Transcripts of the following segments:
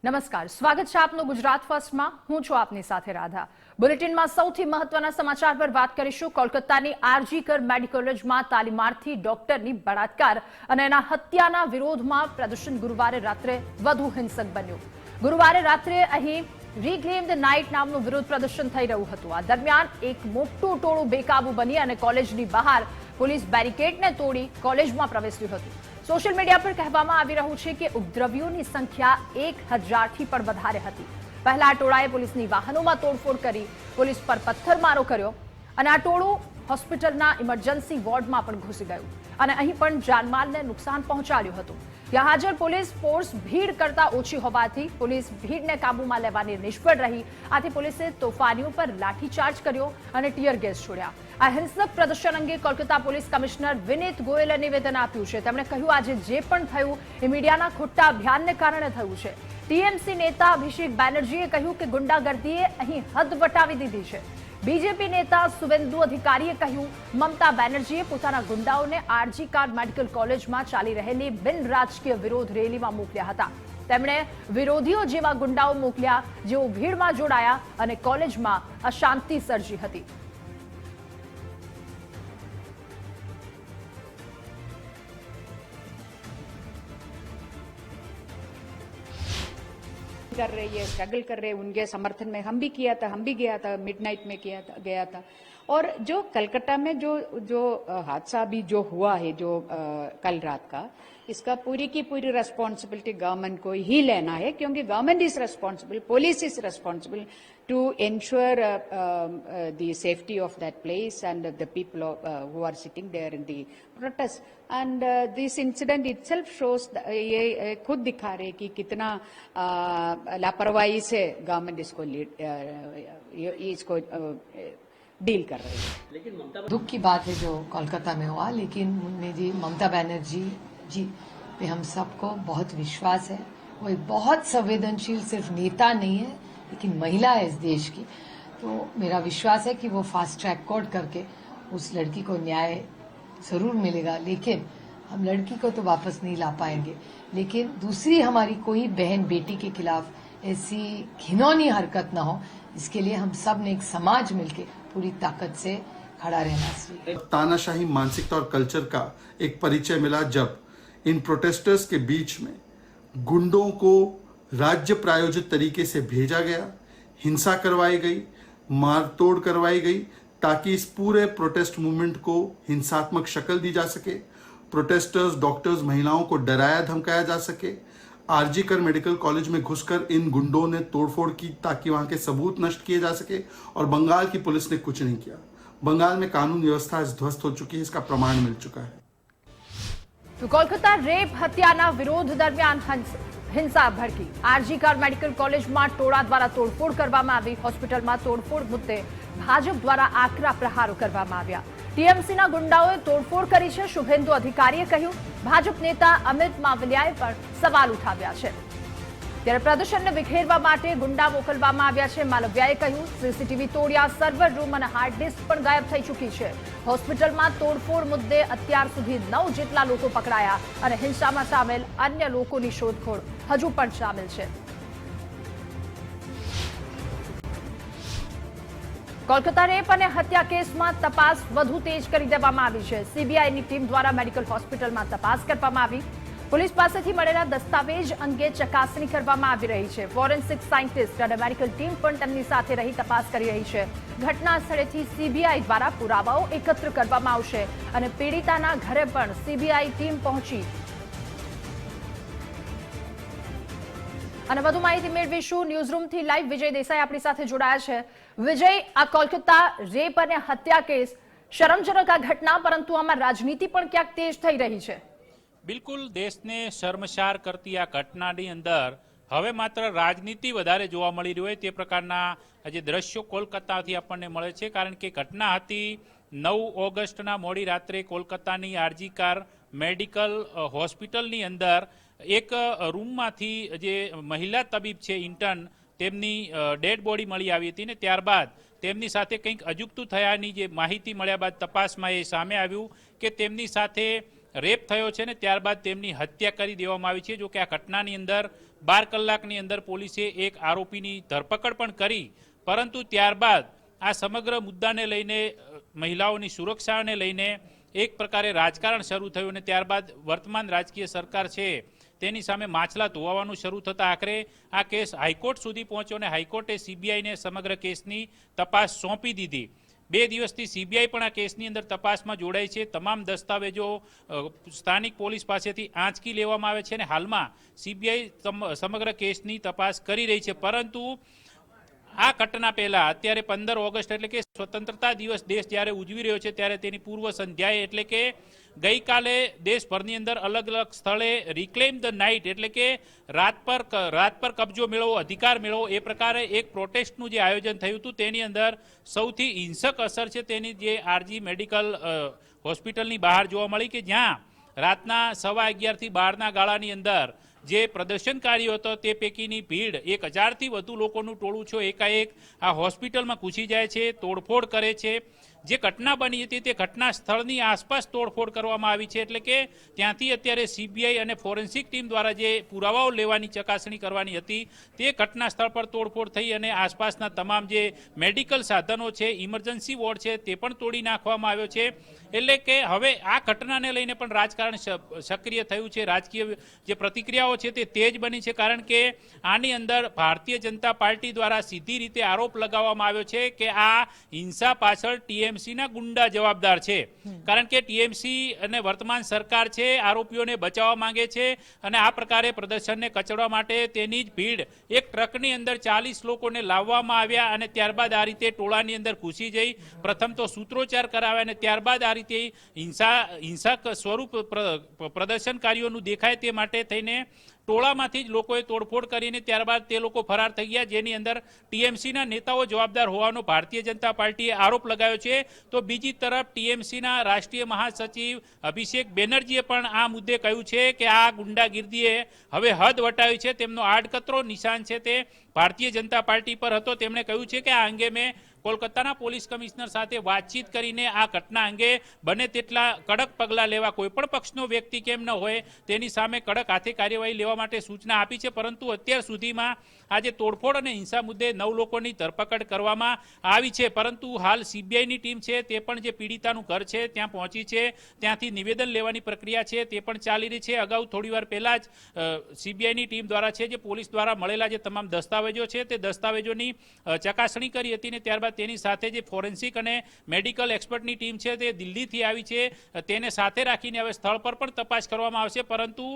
નમસ્કાર, સ્વાગત છે આપનું ગુજરાત ફર્સ્ટમાં। હું છું આપની સાથે રાધા। બુલેટિનમાં સૌથી મહત્વના સમાચાર પર વાત કરીશું। કોલકાતાની આરજી કર મેડિકલ કોલેજમાં તાલીમાર્થી ડોક્ટરની બળાત્કાર અને એના હત્યાના વિરોધમાં પ્રદર્શન ગુરુવારે રાત્રે વધુ હિંસક બન્યું। ગુરુવારે રાત્રે અહીં રીક્લેમ ધ નાઇટ નામનું વિરોધ પ્રદર્શન થઈ રહ્યું હતું। આ દરમિયાન એક મોટું ટોળું બેકાબુ બની અને કોલેજની બહાર પોલીસ બેરિકેડને તોડી કોલેજમાં પ્રવેશ્યું હતું। સોશિયલ મીડિયા પર કહેવામાં આવી રહ્યું છે કે ઉપદ્રવીઓની સંખ્યા 1000થી પણ વધારે હતી। પહેલા ટોળાએ પોલીસની વાહનોમાં તોડફોડ કરી પોલીસ પર પથ્થરમારો કર્યો અને આ ટોળું હોસ્પિટલના ઇમરજન્સી વોર્ડમાં પણ ઘૂસી ગયું અને અહીં પણ જાનમાલને નુકસાન પહોંચાડ્યું હતું। ત્યાં હાજર પોલીસ ફોર્સ ભીડ કરતા ઓછી હોવાથી પોલીસ ભીડને કાબૂમાં લેવાની નિષ્ફળ રહી। આથી પોલીસે તોફાનીઓ પર લાઠીચાર્જ કર્યો અને ટીયર ગેસ છોડ્યા। આ હિંસક પ્રદર્શન અંગે કોલકાતા પોલીસ કમિશનર વિનીત ગોયલે નિવેદન આપ્યું છે। તેમણે કહ્યું આજે જે પણ થયું એ મીડિયાના ખોટા અભિયાનને કારણે થયું છે। ટીએમસી નેતા અભિષેક બેનર્જીએ કહ્યું કે ગુંડાગર્દીએ અહીં હદ વટાવી દીધી છે। બીજેપી નેતા સુવેન્દુ અધિકારીએ કહ્યું મમતા બેનર્જીએ પોતાના ગુંડાઓને આરજી કર મેડિકલ કોલેજમાં ચાલી રહેલી બિન રાજકીય વિરોધ રેલીમાં મોકલ્યા હતા। તેમણે વિરોધીઓ જેવા ગુંડાઓ મોકલ્યા જેઓ ભીડમાં જોડાયા અને કોલેજમાં અશાંતિ સર્જી હતી। कर रही है, स्ट्रगल कर रहे हैं, उनके समर्थन में हम भी किया था, हम भी गया था, मिडनाइट में गया था। और जो कलकत्ता में जो हादसा अभी जो हुआ है जो कल रात का, इसका पूरी की पूरी रेस्पॉन्सिबिलिटी गवर्नमेंट को ही लेना है, क्योंकि government is responsible, police is responsible to ensure the safety of that place and the people who are sitting there in the protest. And this incident itself shows ये खुद दिखा रहे कि कितना लापरवाही से गवर्नमेंट इसको डील कर रही है। लेकिन दुख की बात है जो कोलकाता में हुआ, लेकिन मेरी ममता बनर्जी जी पे हम सबको बहुत विश्वास है। वो एक बहुत संवेदनशील सिर्फ नेता नहीं है लेकिन महिला है इस देश की। तो मेरा विश्वास है कि वो फास्ट ट्रैक कोर्ट करके उस लड़की को न्याय जरूर मिलेगा। लेकिन हम लड़की को तो वापस नहीं ला पाएंगे, लेकिन दूसरी हमारी कोई बहन बेटी के खिलाफ ऐसी घिनौनी हरकत न हो, इसके लिए हम सब ने एक समाज मिलके पूरी ताकत से खड़ा रहना चाहिए। तानाशाही मानसिकता और कल्चर का एक परिचय मिला जब इन प्रोटेस्टर्स के बीच में गुंडों को राज्य प्रायोजित तरीके से भेजा गया, हिंसा करवाई गई, मारतोड़ करवाई गई, ताकि इस पूरे प्रोटेस्ट मूवमेंट को हिंसात्मक शक्ल दी जा सके, प्रोटेस्टर्स, डॉक्टर्स, महिलाओं को डराया धमकाया जा सके। आरजी कर मेडिकल कॉलेज में घुसकर इन गुंडों ने तोड़फोड़ की ताकि वहां के सबूत नष्ट किए जा सके, और बंगाल की पुलिस ने कुछ नहीं किया। बंगाल में कानून व्यवस्था ध्वस्त हो चुकी है, इसका प्रमाण मिल चुका है। तो कोलकाता रेप हत्याना विरोध दरमियान हिंसा भड़की। आरजी कર मेडिकल कॉलेज में टोळा द्वारा तोड़फोड़ करवामां आवी। होस्पिटल में तोड़फोड़ मुद्दे भाजप द्वारा आकरा प्रहारो करवामां आव्या। टीएमसीना गुंडाओए तोड़फोड़ करी छे। शुभेंदु अधिकारीए કહ્યું भाजप नेता अमित मावलियाए पण सवाल उठाव्या छे। ત્યારે પ્રદર્શનને વિખેરવા માટે ગુંડા મોકલવામાં આવ્યા છે। માલવિયાએ કહ્યું સીસીટીવી તોડ્યા, સર્વર રૂમ અને હાર્ડ ડિસ્ક પણ ગાયબ થઈ ચૂકી છે। હોસ્પિટલમાં તોડફોડ મુદ્દે અત્યાર સુધી 9 જેટલા લોકો પકડાયા અને હિંસામાં સામેલ અન્ય લોકોની શોધખોળ હજુ પણ સામેલ છે। કોલકાતા રેપ અને હત્યા કેસમાં તપાસ વધુ તેજ કરી દેવામાં આવી છે। સીબીઆઈની ટીમ દ્વારા મેડિકલ હોસ્પિટલમાં તપાસ કરવામાં આવી। પોલીસ પાસેથી મળેલા દસ્તાવેજ અંગે ચકાસણી કરવામાં આવી રહી છે। ફોરેન્સિક સાયન્ટિસ્ટ અને મેડિકલ ટીમ પણ તેમની સાથે રહી તપાસ કરી રહી છે। ઘટના સ્થળેથી સીબીઆઈ દ્વારા પુરાવાઓ એકત્ર કરવામાં આવશે અને પીડિતાના ઘરે પણ સીબીઆઈ ટીમ પહોંચી અને વધુ માહિતી મેળવીશું। ન્યૂઝરૂમથી લાઈવ વિજય દેસાઈ આપણી સાથે જોડાયા છે। વિજય, આ કોલકાતા રેપ અને હત્યા કેસ શરમજનક આ ઘટના, પરંતુ આમાં રાજનીતિ પણ ક્યાંક તેજ થઈ રહી છે। બિલકુલ, દેશને શર્મસાર કરતી આ ઘટનાની અંદર હવે માત્ર રાજનીતિ વધારે જોવા મળી રહી હોય તે પ્રકારના જે દ્રશ્યો કોલકાતાથી આપણને મળે છે। કારણ કે ઘટના હતી 9 ઓગસ્ટના મોડી રાત્રે કોલકાતાની આરજી કર મેડિકલ હોસ્પિટલની અંદર એક રૂમમાંથી જે મહિલા તબીબ છે ઇન્ટર્ન, તેમની ડેડ બોડી મળી આવી હતી ને ત્યારબાદ તેમની સાથે કંઈક અજુગતું થયાની જે માહિતી મળ્યા બાદ તપાસમાં એ સામે આવ્યું કે તેમની સાથે રેપ થયો છે ને ત્યારબાદ તેમની હત્યા કરી દેવામાં આવી છે। જો કે આ ઘટનાની અંદર 12 કલાકની અંદર પોલીસે એક આરોપીની ધરપકડ પણ કરી, પરંતુ ત્યારબાદ આ સમગ્ર મુદ્દાને લઈને મહિલાઓની સુરક્ષાને લઈને એક પ્રકારે રાજકારણ શરૂ થયું અને ત્યારબાદ વર્તમાન રાજકીય સરકાર છે તેની સામે માછલા ધોવાવાનું શરૂ થતાં આખરે આ કેસ હાઈકોર્ટ સુધી પહોંચ્યો અને હાઈકોર્ટે સીબીઆઈને સમગ્ર કેસની તપાસ સોંપી દીધી। 2 દિવસથી સીબીઆઈ પણ આ કેસની અંદર તપાસમાં જોડાઈ છે। તમામ દસ્તાવેજો સ્થાનિક પોલીસ પાસેથી આંચકી લેવામાં આવે છે અને હાલમાં સીબીઆઈ સમગ્ર કેસની તપાસ કરી રહી છે। પરંતુ આ ઘટના પહેલા અત્યારે 15 ઓગસ્ટ એટલે કે સ્વતંત્રતા દિવસ દેશ જ્યારે ઉજવી રહ્યો છે ત્યારે તેની પૂર્વ સંધ્યાએ એટલે કે ગઈકાલે દેશભરની અંદર અલગ અલગ સ્થળે રિક્લેમ ધ નાઇટ એટલે કે રાત પર કબજો મેળવો, અધિકાર મેળવો એ પ્રકારે એક પ્રોટેસ્ટનું જે આયોજન થયું હતું તેની અંદર સૌથી હિંસક અસર છે તેની જે આરજી મેડિકલ હોસ્પિટલની બહાર જોવા મળી કે જ્યાં રાતના 11:15 થી 12ના ગાળાની અંદર જે પ્રદર્શનકારીઓ હતો તે પૈકીની ભીડ 1000થી વધુ લોકોનું ટોળું છે એકાએક આ હોસ્પિટલમાં ઘૂસી જાય છે, તોડફોડ કરે છે। જે ઘટના બની હતી તે ઘટના સ્થળની આસપાસ તોડફોડ કરવામાં આવી છે એટલે કે ત્યાંથી અત્યારે સીબીઆઈ અને ફોરેન્સિક ટીમ દ્વારા જે પુરાવાઓ લેવાની ચકાસણી કરવાની હતી તે ઘટના સ્થળ પર તોડફોડ થઈ અને આસપાસના તમામ જે મેડિકલ સાધનો છે, ઇમરજન્સી વોર્ડ છે તે પણ તોડી નાખવામાં આવ્યો છે। એટલે કે હવે આ ઘટનાને લઈને પણ રાજકારણ સક્રિય થયું છે। રાજકીય જે પ્રતિક્રિયાઓ છે તે તેજ બની છે કારણ કે આની અંદર ભારતીય જનતા પાર્ટી દ્વારા સીધી રીતે આરોપ લગાવવામાં આવ્યો છે કે આ હિંસા પાછળ ટીએમસીના ગુંડા જવાબદાર છે કારણ કે ટીએમસી અને વર્તમાન સરકાર છે આરોપીઓને બચાવવા માંગે છે અને આ પ્રકારે પ્રદર્શનને કચડવા માટે તેની જ ભીડ એક ટ્રકની અંદર 40 લોકોને લાવવામાં આવ્યા અને ત્યારબાદ આ રીતે ટોળાની અંદર ઘૂસી જઈ પ્રથમ તો સૂત્રોચ્ચાર કરાવ્યા અને ત્યારબાદ આ રીતે હિંસક સ્વરૂપ પ્રદર્શનકારીઓનું દેખાય તે માટે થઈને ટોળામાંથી જ લોકોએ તોડફોડ કરીને ત્યારબાદ તે લોકો ફરાર થઈ ગયા, જેની અંદર ટીએમસીના નેતાઓ જવાબદાર હોવાનો ભારતીય જનતા પાર્ટીએ આરોપ લગાવ્યો છે। તો બીજી તરફ ટીએમસીના રાષ્ટ્રીય મહાસચિવ અભિષેક બેનર્જીએ પણ આ મુદ્દે કહ્યું છે કે આ ગુંડાગીર્દીએ હવે હદ વટાવી છે, તેમનો આડકતરો નિશાન છે તે ભારતીય જનતા પાર્ટી પર હતો। તેમણે કહ્યું છે કે આ અંગે મેં કોલકાતાના પોલીસ કમિશનર સાથે વાતચીત કરીને આ ઘટના અંગે બને તેટલા કડક પગલાં લેવા, કોઈ પણ પક્ષનો વ્યક્તિ કેમ ન હોય તેની સામે કડક હાથે કાર્યવાહી લેવા માટે સૂચના આપી છે। પરંતુ અત્યાર સુધીમાં આજે તોડફોડ અને હિંસા મુદ્દે 9 લોકોની ધરપકડ કરવામાં આવી છે, પરંતુ હાલ સીબીઆઈની ટીમ છે તે પણ જે પીડિતાનું ઘર છે ત્યાં પહોંચી છે, ત્યાંથી નિવેદન લેવાની પ્રક્રિયા છે તે પણ ચાલી રહી છે। અગાઉ થોડીવાર પહેલા જ સીબીઆઈની ટીમ દ્વારા છે જે પોલીસ દ્વારા મળેલા જે તમામ દસ્તાવેજો છે તે દસ્તાવેજોની ચકાસણી કરી હતી ને ત્યારબાદ તેની સાથે જે ફોરેન્સિક અને મેડિકલ એક્સપર્ટની ટીમ છે તે દિલ્હીથી આવી છે તેને સાથે રાખીને હવે સ્થળ પર પણ તપાસ કરવામાં આવશે। પરંતુ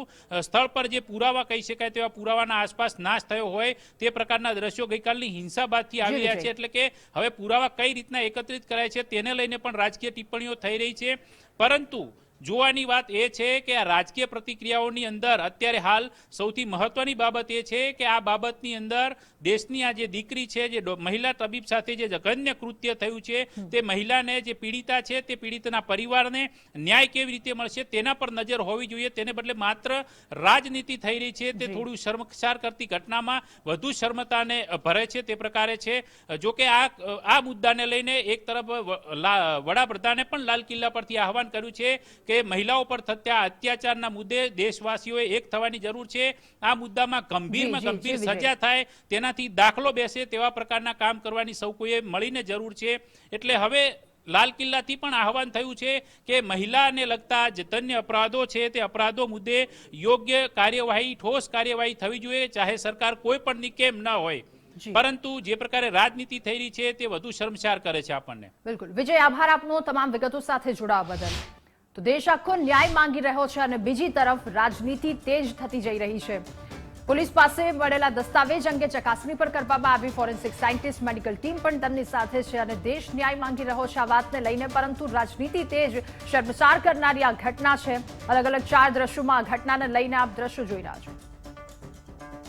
સ્થળ પર જે પુરાવા કહી શકાય તેવા પુરાવાના આસપાસ નાશ થયો હોય તે પ્રકારના દ્રશ્યો ગઈકાલની હિંસા બાદથી આવી રહ્યા છે એટલે કે હવે પુરાવા કઈ રીતના એકત્રિત કરાય છે તેને લઈને પણ રાજકીય ટિપ્પણીઓ થઈ રહી છે। પરંતુ જોવાની વાત એ છે કે આ રાજકીય પ્રતિક્રિયાઓની અંદર અત્યારે હાલ સૌથી મહત્વની બાબત એ છે કે આ બાબતની અંદર દેશની આ જે દીકરી છે જે મહિલા તબીબ સાથે જે જઘન્ય કૃત્ય થયું છે તે મહિલાને જે પીડિતા છે તે પીડિતના પરિવારને ન્યાય કેવી રીતે મળશે તેના પર નજર હોવી જોઈએ, તેને બદલે માત્ર રાજનીતિ થઈ રહી છે તે થોડું શર્મસાર કરતી ઘટનામાં વધુ શર્મતાને ભરે છે તે પ્રકારે છે। જો કે આ મુદ્દાને લઈને એક તરફ વડાપ્રધાને પણ લાલ કિલ્લા પરથી આહવાન કર્યું છે કે મહિલાઓ પર થતા અત્યાચારના મુદ્દે દેશવાસીઓએ એક થવાની જરૂર છે। આ મુદ્દામાં ગંભીરમાં ગંભીર સજા થાય તેનાથી દાખલો બેસે તેવા પ્રકારના કામ કરવાની સૌ કોઈએ મળીને જરૂર છે। એટલે હવે લાલ કિલ્લાથી પણ આહવાન થયું છે કે મહિલાને લગતા જઘન્ય અપરાધો છે તે અપરાધો મુદ્દે યોગ્ય કાર્યવાહી, ઠોસ કાર્યવાહી થવી જોઈએ, ચાહે સરકાર કોઈ પણ કેમ ન હોય। પરંતુ જે પ્રકારે રાજનીતિ થઈ રહી છે તે વધુ શર્મસાર કરે છે આપણને। બિલકુલ વિજય, આભાર આપનો તમામ વિગતો સાથે જોડાવા બદલ। તો દેશ આખો ન્યાય માંગી રહ્યો છે અને બીજી તરફ રાજનીતિ તેજ થતી જઈ રહી છે। પોલીસ પાસે મળેલા દસ્તાવેજ અંગે ચકાસણી પર કરવામાં આવી, ફોરેન્સિક સાયન્ટિસ્ટ મેડિકલ ટીમ પણ તેમની સાથે છે અને દેશ ન્યાય માંગી રહ્યો છે આ વાતને લઈને। પરંતુ રાજનીતિ તેજ શર્મસાર કરનારી આ ઘટના છે। અલગ અલગ 4 દ્રશ્યોમાં આ ઘટનાને લઈને આપ દ્રશ્યો જોઈ રહ્યા છો।